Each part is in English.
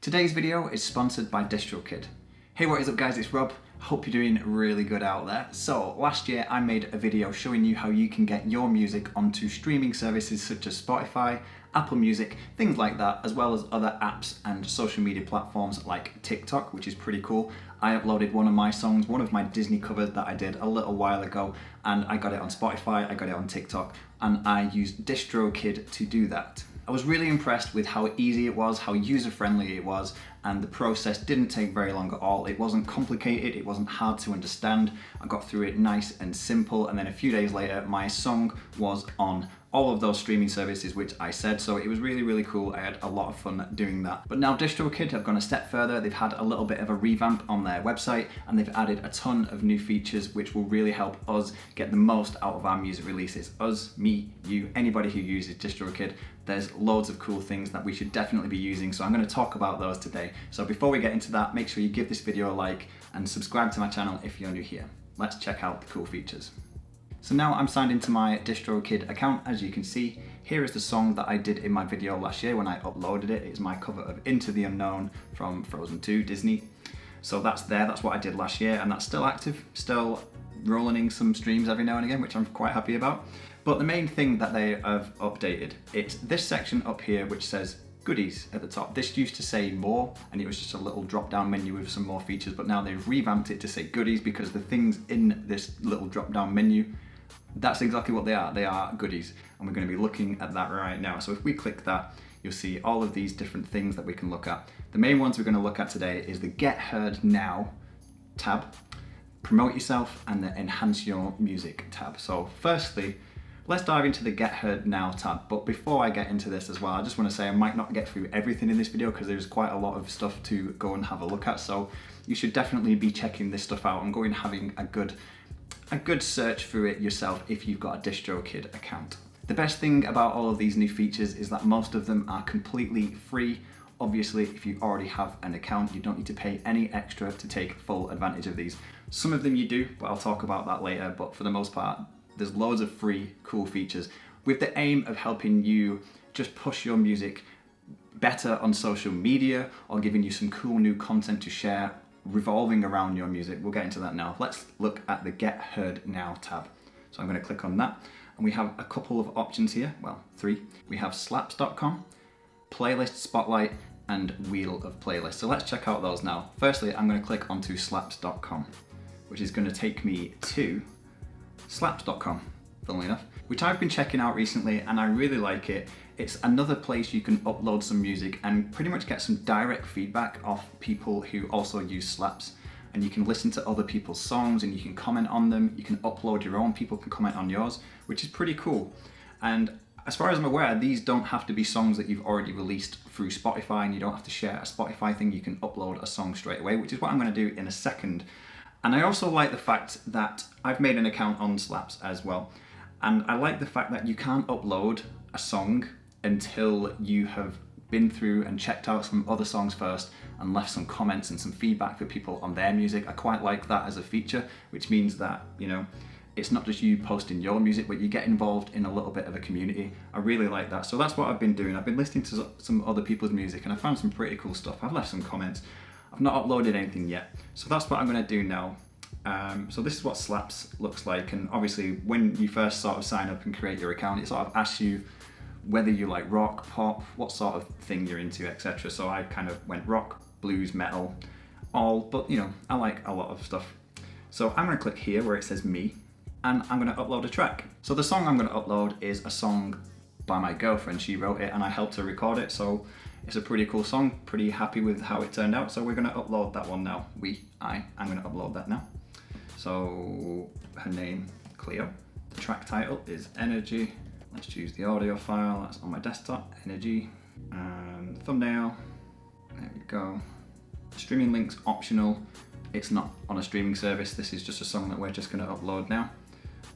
Today's video is sponsored by DistroKid. Hey, what is up guys, it's Rob. Hope you're doing really good out there. So last year I made a video showing you how you can get your music onto streaming services such as Spotify, Apple Music, things like that, as well as other apps and social media platforms like TikTok, which is pretty cool. I uploaded one of my songs, one of my Disney covers that I did a little while ago, and I got it on Spotify, I got it on TikTok, and I used DistroKid to do that. I was really impressed with how easy it was, how user-friendly it was, and the process didn't take very long at all. It wasn't complicated, it wasn't hard to understand. I got through it nice and simple, and then a few days later, my song was on all of those streaming services which I said, so it was really cool. I had a lot of fun doing that. But now DistroKid have gone a step further. They've had a little bit of a revamp on their website, and they've added a ton of new features which will really help us get the most out of our music releases. Us, me, you, anybody who uses DistroKid. There's loads of cool things that we should definitely be using, so I'm going to talk about those today. So before we get into that, make sure you give this video a like and subscribe to my channel if you're new here. Let's check out the cool features. So now I'm signed into my DistroKid account. As you can see, here is the song that I did in my video last year when I uploaded it. It's my cover of Into the Unknown from Frozen 2 Disney. So that's there, that's what I did last year, and that's still active, still rolling in some streams every now and again, which I'm quite happy about. But the main thing that they have updated, it's this section up here which says goodies at the top. This used to say more, and it was just a little drop-down menu with some more features, but now they've revamped it to say goodies because the things in this little drop-down menu, that's exactly what they are goodies, and we're going to be looking at that right now. So if we click that, you'll see all of these different things that we can look at. The main ones we're going to look at today is the Get Heard Now tab, Promote Yourself, and the Enhance Your Music tab. So firstly, let's dive into the Get Heard Now tab, but before I get into this as well, I just want to say I might not get through everything in this video because there's quite a lot of stuff to go and have a look at, so you should definitely be checking this stuff out and going and having a good search through it yourself if you've got a DistroKid account. The best thing about all of these new features is that most of them are completely free. Obviously, if you already have an account, you don't need to pay any extra to take full advantage of these. Some of them you do, but I'll talk about that later, but for the most part, there's loads of free, cool features with the aim of helping you just push your music better on social media or giving you some cool new content to share revolving around your music. We'll get into that now. Let's look at the Get Heard Now tab. So I'm going to click on that, and we have a couple of options here, well, three. We have slaps.com, playlist spotlight, and wheel of playlists. So let's check out those now. Firstly, I'm going to click onto slaps.com, which is going to take me to slaps.com, funnily enough, which I've been checking out recently and I really like it. It's another place you can upload some music and pretty much get some direct feedback off people who also use Slaps. And you can listen to other people's songs and you can comment on them, you can upload your own, people can comment on yours, which is pretty cool. And as far as I'm aware, these don't have to be songs that you've already released through Spotify, and you don't have to share a Spotify thing, you can upload a song straight away, which is what I'm going to do in a second. And I also like the fact that I've made an account on Slaps as well. And I like the fact that you can't upload a song until you have been through and checked out some other songs first and left some comments and some feedback for people on their music. I quite like that as a feature, which means that, you know, it's not just you posting your music, but you get involved in a little bit of a community. I really like that. So that's what I've been doing. I've been listening to some other people's music and I found some pretty cool stuff. I've left some comments. I've not uploaded anything yet, so that's what I'm going to do now. So this is what Slaps looks like, and obviously when you first sort of sign up and create your account, it sort of asks you whether you like rock, pop, what sort of thing you're into, etc. So I kind of went rock, blues, metal, all, but you know, I like a lot of stuff. So I'm going to click here where it says me, and I'm going to upload a track. So the song I'm going to upload is a song by my girlfriend. She wrote it and I helped her record it, so it's a pretty cool song, pretty happy with how it turned out, so we're going to upload that one now. I'm going to upload that now. So her name, Cleo. The track title is Energy. Let's choose the audio file, that's on my desktop, Energy. And the thumbnail, there we go. Streaming link's optional. It's not on a streaming service, this is just a song that we're just going to upload now.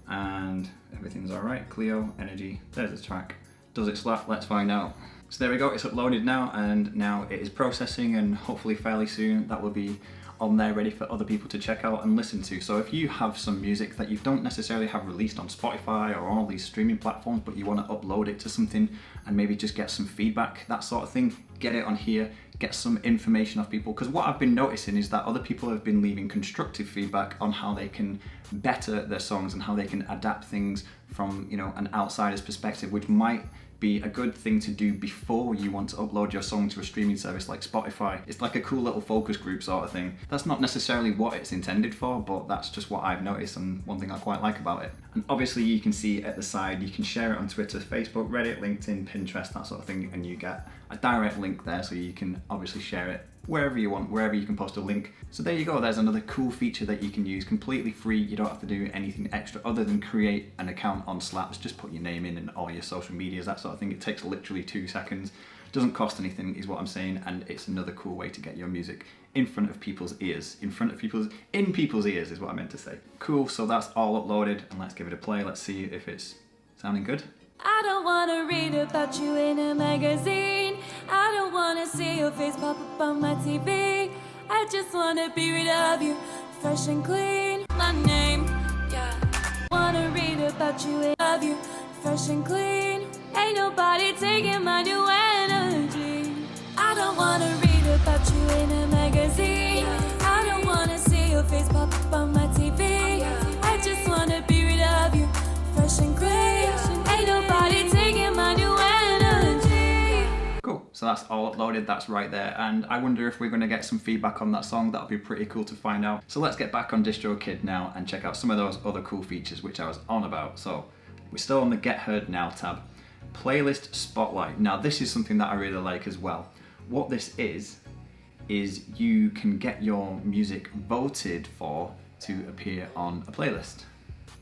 And everything's alright, Cleo, Energy, there's the track. Does it slap? Let's find out. So there we go, it's uploaded now, and now it is processing, and hopefully fairly soon that will be on there ready for other people to check out and listen to. So if you have some music that you don't necessarily have released on Spotify or all these streaming platforms, but you want to upload it to something and maybe just get some feedback, that sort of thing, get it on here, get some information off people. Because what I've been noticing is that other people have been leaving constructive feedback on how they can better their songs and how they can adapt things from, you know, an outsider's perspective, which might be a good thing to do before you want to upload your song to a streaming service like Spotify. It's like a cool little focus group sort of thing. That's not necessarily what it's intended for, but that's just what I've noticed and one thing I quite like about it. And obviously you can see at the side, you can share it on Twitter, Facebook, Reddit, LinkedIn, Pinterest, that sort of thing, and you get a direct link there, so you can obviously share it wherever you want, wherever you can post a link. So there you go, there's another cool feature that you can use, completely free. You don't have to do anything extra other than create an account on Slaps, just put your name in and all your social medias, that sort of thing. It takes literally 2 seconds, doesn't cost anything is what I'm saying, and it's another cool way to get your music in front of people's ears. In people's ears is what I meant to say. Cool, so that's all uploaded, and let's give it a play. Let's see if it's sounding good. I don't wanna read about you in a magazine. I don't wanna see your face pop up on my TV. I just wanna be rid of you, fresh and clean. My name, yeah. Wanna read about you and love you, fresh and clean. Ain't nobody taking my new energy. I don't wanna read about you in a magazine. I don't wanna see your face pop up on my TV. I just wanna be rid of you, fresh and clean. Ain't nobody taking my new energy. Cool, so that's all uploaded, that's right there, and I wonder if we're going to get some feedback on that song. That'll be pretty cool to find out. So let's get back on DistroKid now and check out some of those other cool features which I was on about. So we're still on the Get Heard Now tab. Playlist Spotlight. Now this is something that I really like as well. What this is you can get your music voted for to appear on a playlist.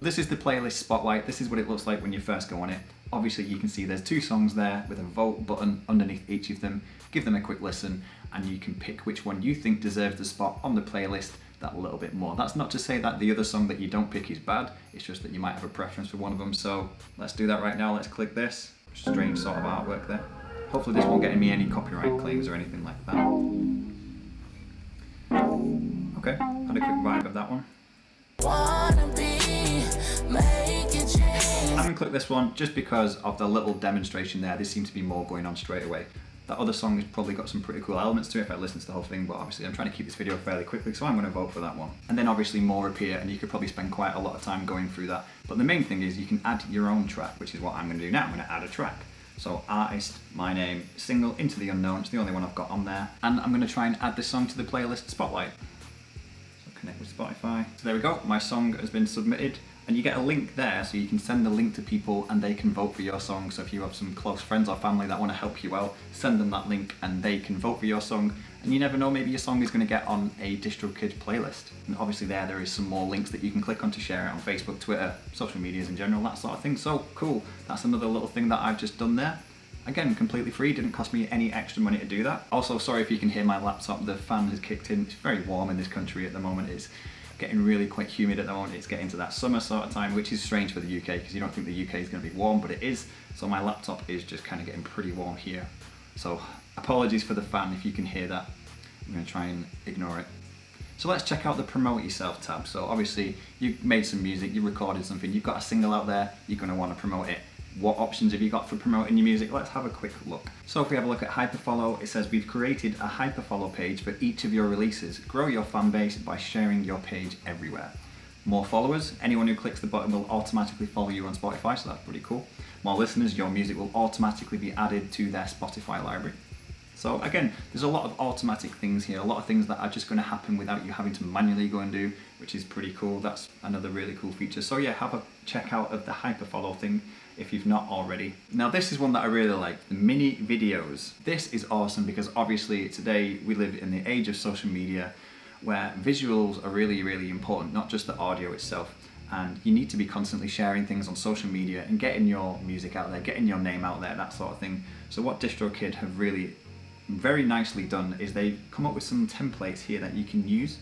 This is the Playlist Spotlight. This is what it looks like when you first go on it. Obviously you can see there's 2 songs there with a vote button underneath each of them. Give them a quick listen and you can pick which one you think deserves the spot on the playlist that little bit more. That's not to say that the other song that you don't pick is bad, it's just that you might have a preference for one of them. So let's do that right now. Let's click this. Strange sort of artwork there. Hopefully this won't get me any copyright claims or anything like that. Okay, had a quick vibe of that one. I'm going to click this one just because of the little demonstration there. There seems to be more going on straight away. That other song has probably got some pretty cool elements to it if I listen to the whole thing, but obviously I'm trying to keep this video fairly quickly, so I'm going to vote for that one. And then obviously more appear, and you could probably spend quite a lot of time going through that. But the main thing is you can add your own track, which is what I'm going to do now. I'm going to add a track. So artist, my name, single, Into the Unknown. It's the only one I've got on there. And I'm going to try and add this song to the playlist Spotlight. So connect with Spotify. So there we go, my song has been submitted. And you get a link there, so you can send the link to people and they can vote for your song. So if you have some close friends or family that want to help you out, send them that link and they can vote for your song. And you never know, maybe your song is going to get on a DistroKid playlist. And obviously there is some more links that you can click on to share it on Facebook, Twitter, social medias in general, that sort of thing. So cool, that's another little thing that I've just done there. Again, completely free, didn't cost me any extra money to do that. Also, sorry if you can hear my laptop, the fan has kicked in. It's very warm in this country at the moment. It's getting really quite humid at the moment. It's getting to that summer sort of time, which is strange for the UK because you don't think the UK is going to be warm, but it is. So my laptop is just kind of getting pretty warm here. So apologies for the fan if you can hear that. I'm going to try and ignore it. So let's check out the Promote Yourself tab. So obviously you made some music, you recorded something, you've got a single out there, you're going to want to promote it. What options have you got for promoting your music? Let's have a quick look. So if we have a look at HyperFollow, it says we've created a HyperFollow page for each of your releases. Grow your fan base by sharing your page everywhere. More followers, anyone who clicks the button will automatically follow you on Spotify, so that's pretty cool. More listeners, your music will automatically be added to their Spotify library. So again, there's a lot of automatic things here, a lot of things that are just going to happen without you having to manually go and do, which is pretty cool. That's another really cool feature. So yeah, have a check out of the HyperFollow thing if you've not already. Now this is one that I really like, the mini videos. This is awesome because obviously today we live in the age of social media where visuals are really, really important, not just the audio itself. And you need to be constantly sharing things on social media and getting your music out there, getting your name out there, that sort of thing. So what DistroKid have really very nicely done is they've come up with some templates here that you can use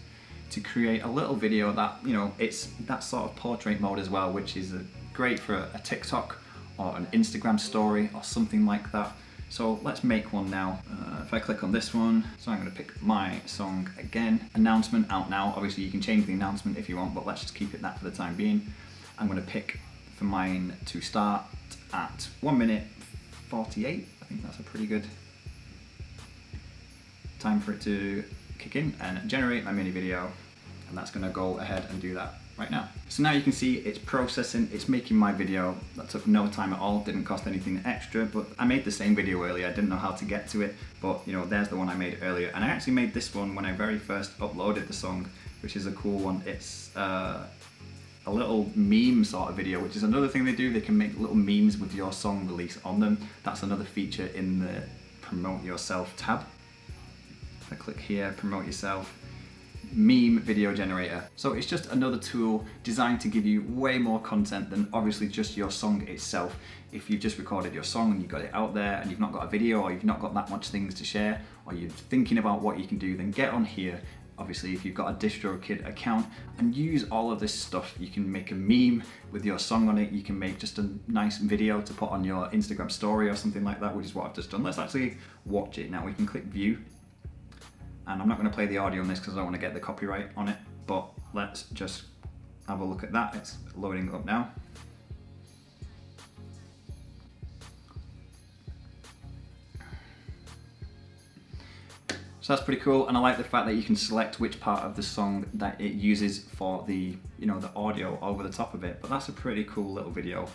to create a little video that, you know, it's that sort of portrait mode as well, which is great for a TikTok or an Instagram story or something like that. So let's make one now. If I click on this one, so I'm going to pick my song again. Announcement out now. Obviously you can change the announcement if you want, but let's just keep it that for the time being. I'm going to pick for mine to start at 1 minute 48. I think that's a pretty good time for it to kick in and generate my mini video, and that's going to go ahead and do that right now. So now you can see it's processing, it's making my video. That took no time at all, didn't cost anything extra, but I made the same video earlier. I didn't know how to get to it, but you know, there's the one I made earlier. And I actually made this one when I very first uploaded the song, which is a cool one. It's a little meme sort of video, which is another thing they do. They can make little memes with your song release on them. That's another feature in the Promote Yourself tab. If I click here, Promote Yourself, meme video generator. So it's just another tool designed to give you way more content than obviously just your song itself. If you've just recorded your song and you got it out there and you've not got a video, or you've not got that much things to share, or you're thinking about what you can do, then get on here. Obviously, if you've got a DistroKid account, and use all of this stuff. You can make a meme with your song on it. You can make just a nice video to put on your Instagram story or something like that, which is what I've just done. Let's actually watch it now. We can click view. And I'm not going to play the audio on this because I don't want to get the copyright on it, but let's just have a look at that. It's loading up now. So that's pretty cool, and I like the fact that you can select which part of the song that it uses for the, you know, the audio over the top of it. But that's a pretty cool little video.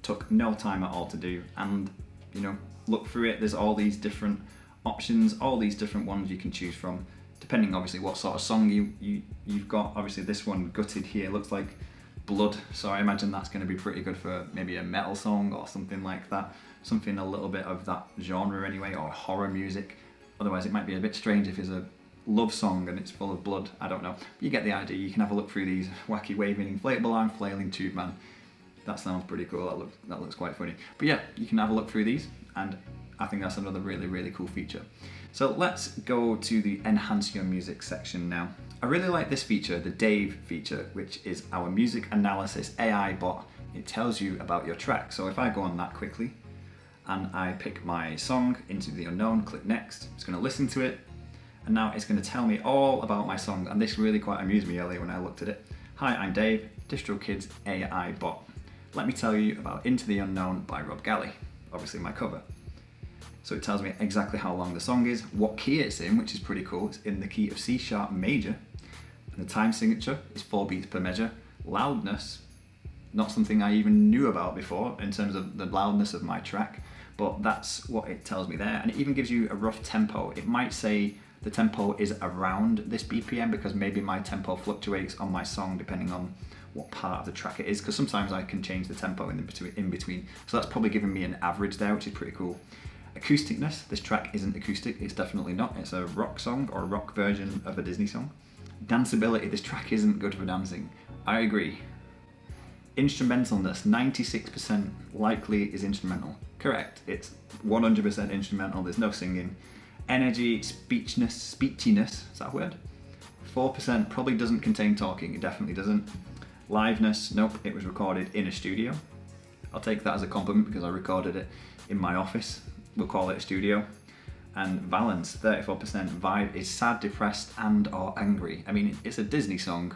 Took no time at all to do, and you know, look through it. There's all these different options, all these different ones you can choose from, depending obviously what sort of song you've got. Obviously this one, Gutted, here looks like blood, so I imagine that's going to be pretty good for maybe a metal song or something like that, something a little bit of that genre anyway, or horror music. Otherwise it might be a bit strange if it's a love song and it's full of blood. I don't know, but you get the idea. You can have a look through these. Wacky waving inflatable arm flailing tube man, that sounds pretty cool. That looks quite funny. But yeah, you can have a look through these, and I think that's another really cool feature. So let's go to the enhance your music section now. I really like this feature, the Dave feature, which is our music analysis AI bot. It tells you about your track. So if I go on that quickly and I pick my song, Into the Unknown, click next, it's going to listen to it, and now it's going to tell me all about my song. And this really quite amused me earlier when I looked at it. Hi, I'm Dave, DistroKid's AI bot. Let me tell you about Into the Unknown by Galley, obviously my cover. So it tells me exactly how long the song is, what key it's in, which is pretty cool. It's in the key of C# major, and the time signature is 4 beats per measure. Loudness, not something I even knew about before in terms of the loudness of my track, but that's what it tells me there. And it even gives you a rough tempo. It might say the tempo is around this BPM because maybe my tempo fluctuates on my song depending on what part of the track it is, because sometimes I can change the tempo in between. So that's probably giving me an average there, which is pretty cool. Acousticness, this track isn't acoustic, it's definitely not. It's a rock song, or a rock version of a Disney song. Danceability, this track isn't good for dancing. I agree. Instrumentalness, 96% likely is instrumental. Correct, it's 100% instrumental, there's no singing. Energy, speechiness, is that a word? 4% probably doesn't contain talking, it definitely doesn't. Liveness, nope, it was recorded in a studio. I'll take that as a compliment because I recorded it in my office. We'll call it a studio. And valence, 34%. Vibe is sad, depressed, and or angry. I mean, it's a Disney song,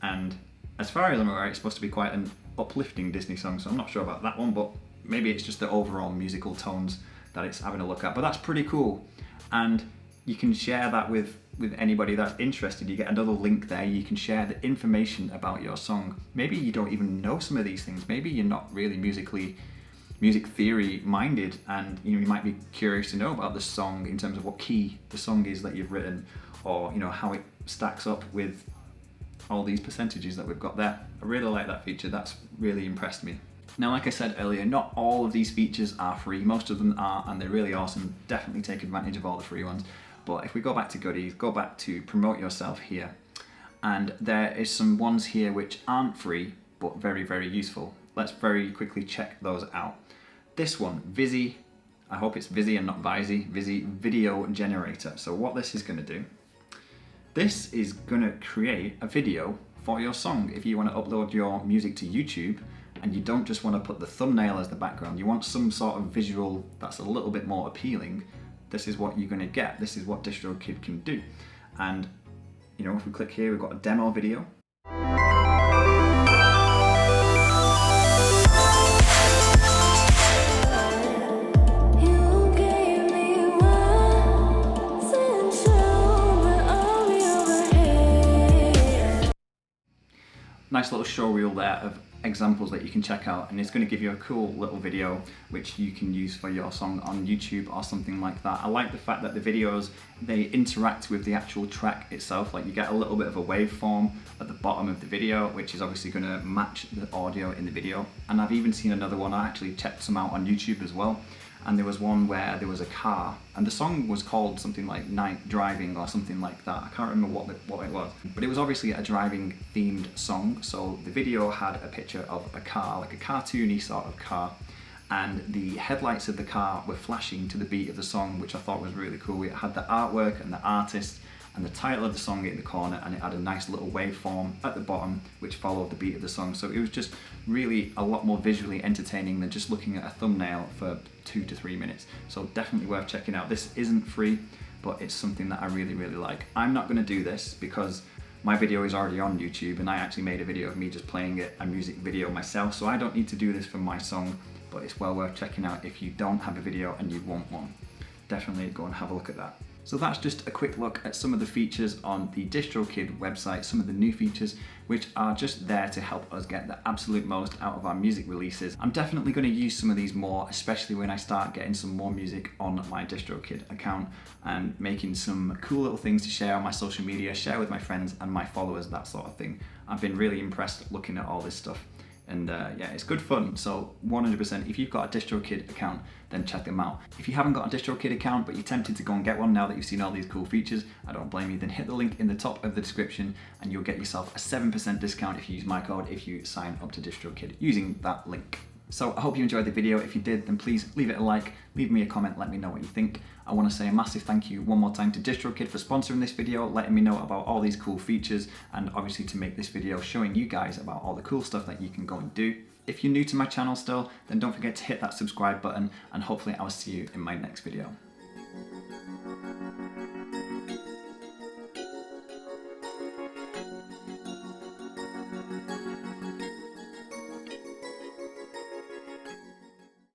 and as far as I'm aware, it's supposed to be quite an uplifting Disney song, so I'm not sure about that one, but maybe it's just the overall musical tones that it's having a look at. But that's pretty cool, and you can share that with anybody that's interested. You get another link there. You can share the information about your song. Maybe you don't even know some of these things. Maybe you're not really music theory minded, and you might be curious to know about the song in terms of what key the song is that you've written, or how it stacks up with all these percentages that we've got there. I really like that feature. That's really impressed me. Now, like I said earlier, not all of these features are free. Most of them are, and they're really awesome. Definitely take advantage of all the free ones. But if we go back to goodies, go back to promote yourself here, and there is some ones here which aren't free but very useful. Let's very quickly check those out. This one, Vizy, I hope it's Vizy and not Vizy, Vizy Video Generator. So what this is going to do, this is going to create a video for your song. If you want to upload your music to YouTube and you don't just want to put the thumbnail as the background, you want some sort of visual that's a little bit more appealing, this is what you're going to get. This is what DistroKid can do. And if we click here, we've got a demo video. nice little show reel there of examples that you can check out, and it's going to give you a cool little video which you can use for your song on YouTube or something like that. I like the fact that the videos, they interact with the actual track itself. Like you get a little bit of a waveform at the bottom of the video, which is obviously going to match the audio in the video. And I've even seen another one, I actually checked some out on YouTube as well, and there was one where there was a car and the song was called something like Night Driving or something like that. I can't remember what it was, but it was obviously a driving themed song. So the video had a picture of a car, like a cartoony sort of car, and the headlights of the car were flashing to the beat of the song, which I thought was really cool. It had the artwork and the artist and the title of the song in the corner, and it had a nice little waveform at the bottom which followed the beat of the song. So it was just really a lot more visually entertaining than just looking at a thumbnail for 2 to 3 minutes. So definitely worth checking out. This isn't free, but it's something that I really like. I'm not going to do this because my video is already on YouTube, and I actually made a video of me just playing a music video myself, so I don't need to do this for my song, but it's well worth checking out if you don't have a video and you want one. Definitely go and have a look at that. So that's just a quick look at some of the features on the DistroKid website, some of the new features which are just there to help us get the absolute most out of our music releases. I'm definitely going to use some of these more, especially when I start getting some more music on my DistroKid account and making some cool little things to share on my social media, share with my friends and my followers, that sort of thing. I've been really impressed looking at all this stuff. And yeah, it's good fun. So 100%, if you've got a DistroKid account, then check them out. If you haven't got a DistroKid account, but you're tempted to go and get one now that you've seen all these cool features, I don't blame you, then hit the link in the top of the description and you'll get yourself a 7% discount if you use my code, if you sign up to DistroKid using that link. So I hope you enjoyed the video. If you did, then please leave it a like, leave me a comment, let me know what you think. I want to say a massive thank you one more time to DistroKid for sponsoring this video, letting me know about all these cool features, and obviously to make this video showing you guys about all the cool stuff that you can go and do. If you're new to my channel still, then don't forget to hit that subscribe button, and hopefully I'll see you in my next video.